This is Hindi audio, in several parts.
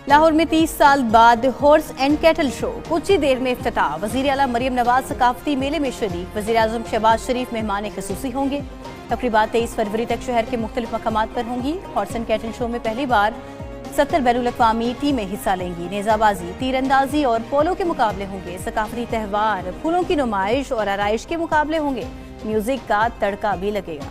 लाहौर में 30 साल बाद हॉर्स एंड कैटल शो कुछ ही देर में इफ्तिताह। वज़ीर आला मरियम नवाज सकाफती मेले में शरीक। वज़ीर आज़म शहबाज शरीफ मेहमान ख़ुसूसी होंगे। तकरीबात 23 फरवरी तक शहर के मुख्तलिफ मकामात पर होंगी। हॉर्स एंड कैटल शो में पहली बार 70 बैनुल-अक़वामी टीमें हिस्सा लेंगी। नेज़ाबाजी, तीरंदाजी और पोलो के मुकाबले होंगे। सकाफती त्यौहार, फूलों की नुमाइश और आराइश के मुकाबले होंगे। म्यूजिक का तड़का भी लगेगा।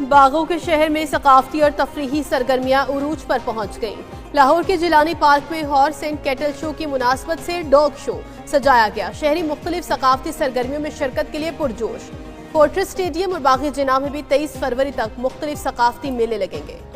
बागों के शहर में सकाफती और तफरीही सरगर्मियां उरूज पर पहुंच गईं। लाहौर के जिलानी पार्क में हॉर्स एंड कैटल शो की मुनासबत से डॉग शो सजाया गया। शहरी मुख्तलिफ सकाफती सरगर्मियों में शिरकत के लिए पुरजोश। फोर्ट्रेस स्टेडियम और बाग़ जिना में भी 23 फरवरी तक मुख्तलिफ सकाफती मेले लगेंगे।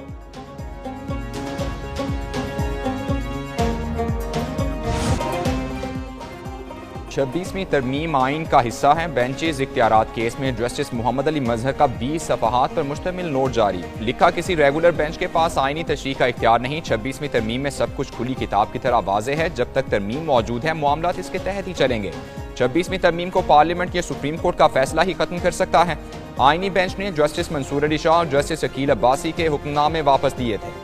26वीं तरमीम आइन का हिस्सा है। बेंचेज इख्तियारात केस में जस्टिस मोहम्मद अली मजहर का 20 सफ़हात पर मुश्तमिल नोट जारी। लिखा, किसी रेगुलर बेंच के पास आइनी तशरीह का इख्तियार नहीं। 26वीं तरमीम में सब कुछ खुली किताब की तरह वाज़ेह है। जब तक तरमीम मौजूद है मामलात इसके तहत ही चलेंगे। 26वीं तरमीम को पार्लियामेंट या सुप्रीम कोर्ट का फैसला ही खत्म कर सकता है। आइनी बेंच ने जस्टिस मंसूर अली शाह और जस्टिस अकील अब्बासी के हुक्मनामे वापस दिए थे।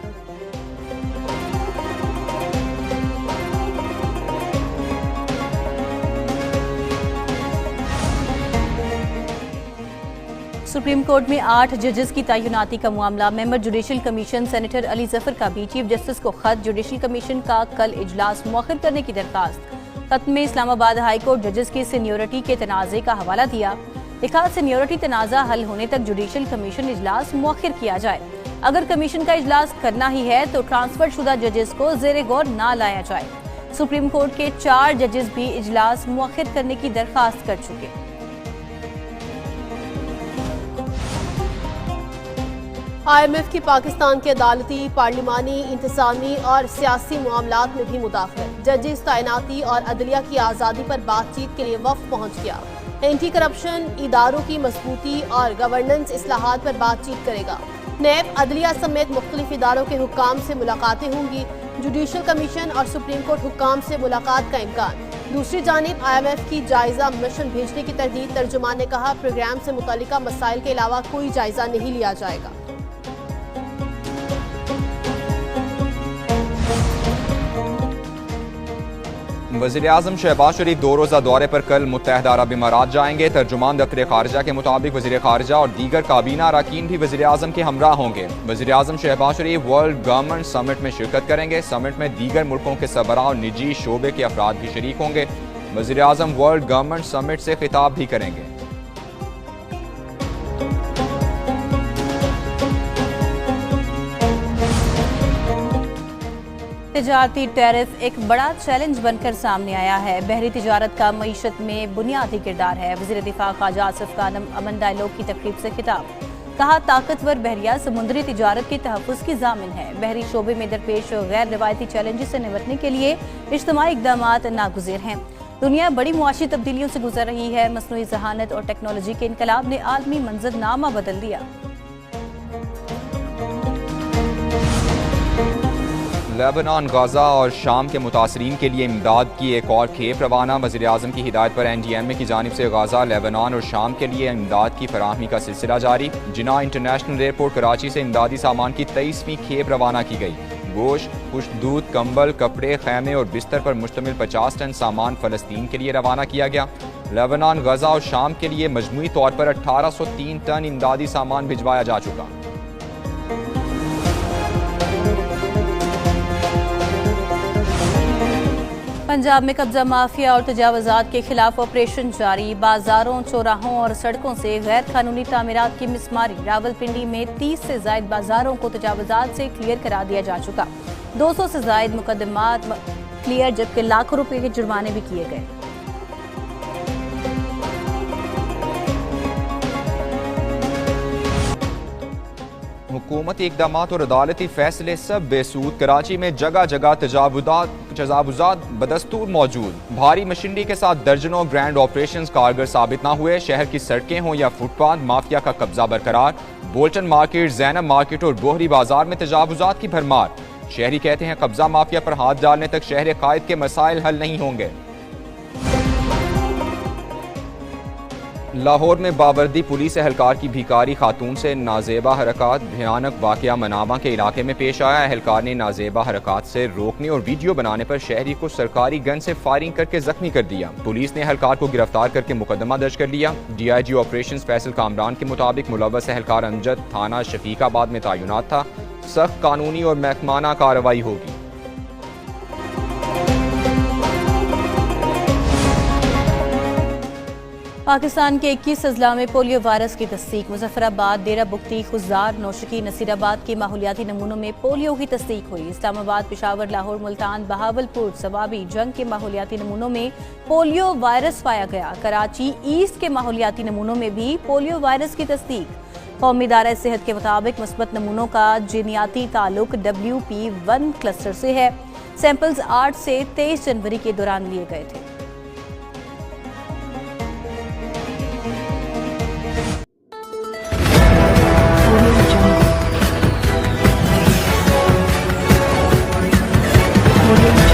सुप्रीम कोर्ट में 8 जजेस की तैनाती का मामला। Member judicial commission senator Ali Zafar का भी चीफ जस्टिस को खत। जुडिशल कमीशन का कल इजलास मुअख्खर करने की दरखास्त। खत में इस्लामाबाद हाई कोर्ट जजेस की सीनियोरिटी के तनाज़े का हवाला दिया। लिखा, सीनियोरिटी तनाज़ा हल होने तक जुडिशल कमीशन इजलास मुअख्खर किया जाए। अगर कमीशन का इजलास करना ही है तो ट्रांसफर शुदा जजेस को ज़ेरे गौर ना लाया जाए। सुप्रीम कोर्ट के 4 जजेस भी इजलास मुअख्खर करने की दरखास्त कर चुके। IMF की पाकिस्तान के अदालती, पार्लिमानी, इंतज़ामी और सियासी मामलात में भी मुदाखलत। जजेस तैनाती और अदलिया की आज़ादी पर बातचीत के लिए वफ्द पहुंच गया। एंटी करप्शन, इदारों की मजबूती और गवर्नेंस इस्लाहात पर बातचीत करेगा। नैब, अदलिया समेत मुख्तलिफ इदारों के हुक्काम से मुलाकातें होंगी। जुडिशल कमीशन और सुप्रीम कोर्ट हुक्काम से मुलाकात का इम्कान। दूसरी जानिब IMF की जायजा मिशन भेजने की तरदीद। तर्जुमान ने कहा, प्रोग्राम से मुतल्लिका मसाइल के अलावा कोई जायजा नहीं लिया जाएगा। वज़ीर आज़म शहबाज शरीफ 2 रोज़ा दौरे पर कल मुत्तहदा अरब इमारात जाएंगे। तर्जुमान दफ्तर खारजा के मुताबिक वज़ीर खारजा और दीगर काबीना अरकान भी वज़ीर आज़म के हमराह होंगे। वज़ीर आज़म शहबाज शरीफ वर्ल्ड गवर्नमेंट समिट में शिरकत करेंगे। समिट में दीगर मुल्कों के सरबराह और निजी शोबे के अफराद भी शरीक होंगे। वज़ीर आज़म वर्ल्ड गवर्नमेंट समिट से खिताब भी करेंगे। तिजारती टैरिफ एक बड़ा चैलेंज बनकर सामने आया है। बहरी तिजारत का मईशत में बुनियादी किरदार है। वज़ीर दिफा ख्वाजा आसिफ खान अमन डायलॉग की तकरीब से खिताब। कहा, ताकतवर बहरिया समुद्री तिजारत के तहफ़्फ़ुज़ की ज़ामिन है। बहरी शोबे में दरपेश गैर रिवायती चैलेंजेस से निपटने के लिए इज्तिमाई इक़दामात नागुज़ेर हैं। दुनिया बड़ी मुआशी तब्दीलियों से गुजर रही है। मसनूई ज़हानत और टेक्नोलॉजी के इनकलाब ने आलमी मंजरनामा बदल दिया। लेबनान, गाजा और शाम के मुतासरीन के लिए इमदाद की एक और खेप रवाना। वज़ीर आज़म की हिदायत पर NDMA की जानिब से गाजा, लेबनान और शाम के लिए इमदाद की फराहमी का सिलसिला जारी। जिना इंटरनेशनल एयरपोर्ट कराची से इमदादी सामान की 23वीं खेप रवाना की गई। गोश्त, खुश्क दूध, कंबल, कपड़े, खैमे और बिस्तर पर मुश्तमिल 50 टन सामान फ़लस्तीन के लिए रवाना किया गया। लेबनान, गाजा और शाम के लिए मजमूई तौर पर 1803 टन इमदादी सामान भिजवाया जा चुका। पंजाब में कब्जा माफिया और तजावजात के खिलाफ ऑपरेशन जारी। बाजारों, चौराहों और सड़कों से गैर कानूनी तामीरात की मिसमारी। रावलपिंडी में 30 से जायद बाजारों को तजावजात से क्लियर करा दिया जा चुका। 200 से जायद मुकदमात क्लियर, जबकि लाखों रुपए के जुर्माने भी किए गए। हुकूमती इक़दामात और अदालती फैसले सब बेसूद। कराची में जगह जगह तजावुज़ात बदस्तूर मौजूद। भारी मशीनरी के साथ दर्जनों ग्रैंड ऑपरेशन कारगर साबित न हुए। शहर की सड़कें हों या फुटपाथ, माफिया का कब्जा बरकरार। बोल्टन मार्केट, जैनब मार्केट और बोहरी बाजार में तजावुज़ात की भरमार। शहरी कहते हैं, कब्जा माफिया पर हाथ डालने तक शहर कायद के मसाइल हल नहीं होंगे। लाहौर में बावर्दी पुलिस एहलकार की भिखारी खातून से नाजेबा हरकत। भयानक वाकया मनामा के इलाके में पेश आया। एहलकार ने नाजेबा हरकत से रोकने और वीडियो बनाने पर शहरी को सरकारी गन से फायरिंग करके जख्मी कर दिया। पुलिस ने एहलकार को गिरफ्तार करके मुकदमा दर्ज कर लिया। DIG ऑपरेशन फैसल कामरान के मुताबिक मुलव्वस एहलकार अमजद थाना शफीकाबाद में तैनात था। सख्त कानूनी और महकमाना कार्रवाई होगी। पाकिस्तान के 21 अजला में पोलियो वायरस की तस्दीक। मुजफ्फराबाद, डेरा बुगटी, खुजार, नौशकी, नसीराबाद के माहौलियाती नमूनों में पोलियो की तस्दीक हुई। इस्लामाबाद, पेशावर, लाहौर, मुल्तान, बहावलपुर, सवाबी, जंग के माहौलियाती नमूनों में पोलियो वायरस पाया गया। कराची ईस्ट के माहौलियाती नमूनों में भी पोलियो वायरस की तस्दीक। कौमी इदारा सेहत के मुताबिक मुस्बत नमूनों का जीनियाती ताल्लुक WP1 क्लस्टर से है। सैंपल्स 8 से 23 जनवरी के दौरान लिए गए थे। Audio